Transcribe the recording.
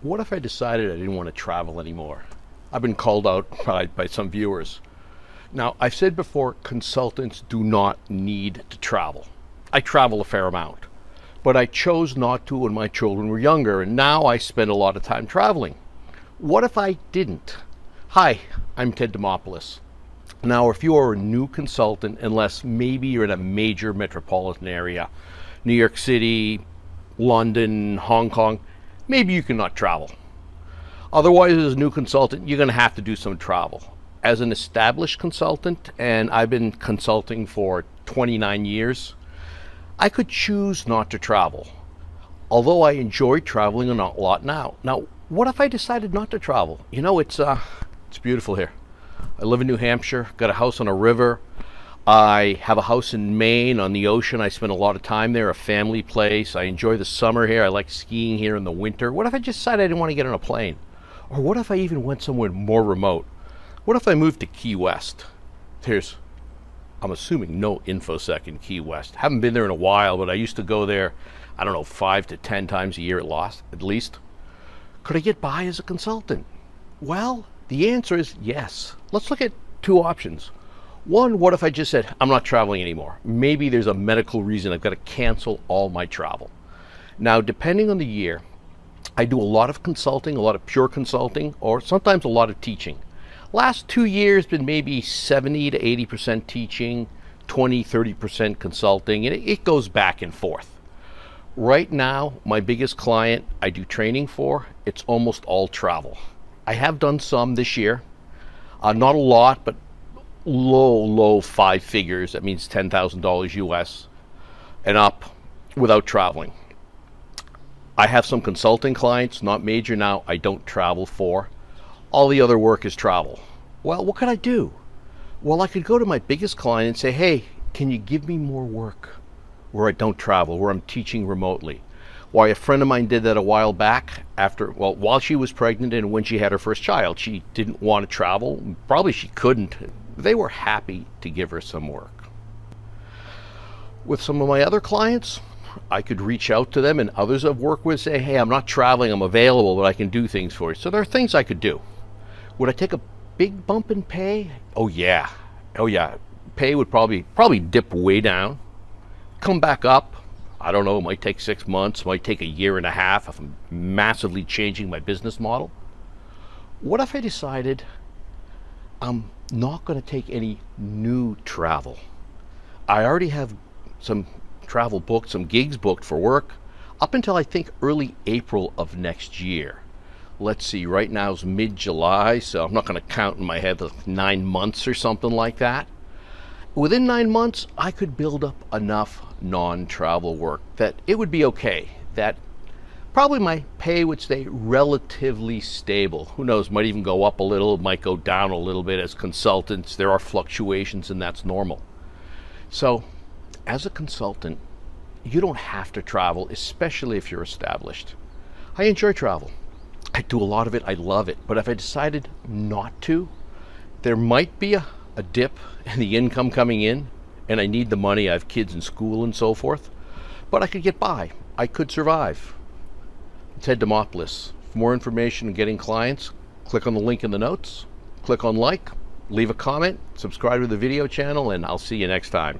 What if I decided I didn't want to travel anymore? I've been called out by some viewers. Now, I've said before, consultants do not need to travel. I travel a fair amount, but I chose not to when my children were younger, and now I spend a lot of time traveling. What if I didn't? Hi, I'm Ted Demopoulos. Now, if you are a new consultant, unless maybe you're in a major metropolitan area, New York City, London, Hong Kong, maybe you cannot travel. Otherwise, as a new consultant, you're going to have to do some travel. As an established consultant, and I've been consulting for 29 years, I could choose not to travel. Although I enjoy traveling a lot now. Now, what if I decided not to travel? You know, it's beautiful here. I live in New Hampshire, got a house on a river. I have a house in Maine on the ocean. I spend a lot of time there, a family place. I enjoy the summer here. I like skiing here in the winter. What if I just decided I didn't want to get on a plane? Or what if I even went somewhere more remote? What if I moved to Key West? I'm assuming no InfoSec in Key West. Haven't been there in a while, but I used to go there, I don't know, 5 to 10 times a year at least. Could I get by as a consultant? Well, the answer is yes. Let's look at two options. One, what if I just said, I'm not traveling anymore? Maybe there's a medical reason I've got to cancel all my travel. Now, depending on the year, I do a lot of consulting, a lot of pure consulting, or sometimes a lot of teaching. Last 2 years been maybe 70 to 80% teaching, 20, 30% consulting, and it goes back and forth. Right now, my biggest client I do training for, it's almost all travel. I have done some this year, not a lot, but low 5 figures. That means $10,000 US and up without traveling. I have some consulting clients, not major now, I don't travel for. All the other work is travel. Well, what could I do? Well, I could go to my biggest client and say, hey, can you give me more work where I don't travel, where I'm teaching remotely? Why, a friend of mine did that a while back while she was pregnant and when she had her first child. She didn't want to travel. Probably she couldn't. They were happy to give her some work. With some of my other clients, I could reach out to them, and others I've worked with say, hey, I'm not traveling, I'm available, but I can do things for you. So there are things I could do. Would I take a big bump in pay? Oh yeah. Pay would probably dip way down, come back up. I don't know, it might take 6 months, might take a year and a half if I'm massively changing my business model. What if I decided I'm not going to take any new travel? I already have some travel booked, some gigs booked for work up until I think early April of next year. Let's see, right now is mid-July, so I'm not going to count in my head like 9 months or something like that. Within 9 months, I could build up enough non-travel work that it would be okay, that probably my pay would stay relatively stable. Who knows, might even go up a little, might go down a little bit. As consultants, there are fluctuations, and that's normal. So, as a consultant, you don't have to travel, especially if you're established. I enjoy travel. I do a lot of it, I love it. But if I decided not to, there might be a dip in the income coming in, and I need the money. I have kids in school and so forth. But I could get by. I could survive. Ted Demopoulos. For more information on getting clients, click on the link in the notes, click on like, leave a comment, subscribe to the video channel, and I'll see you next time.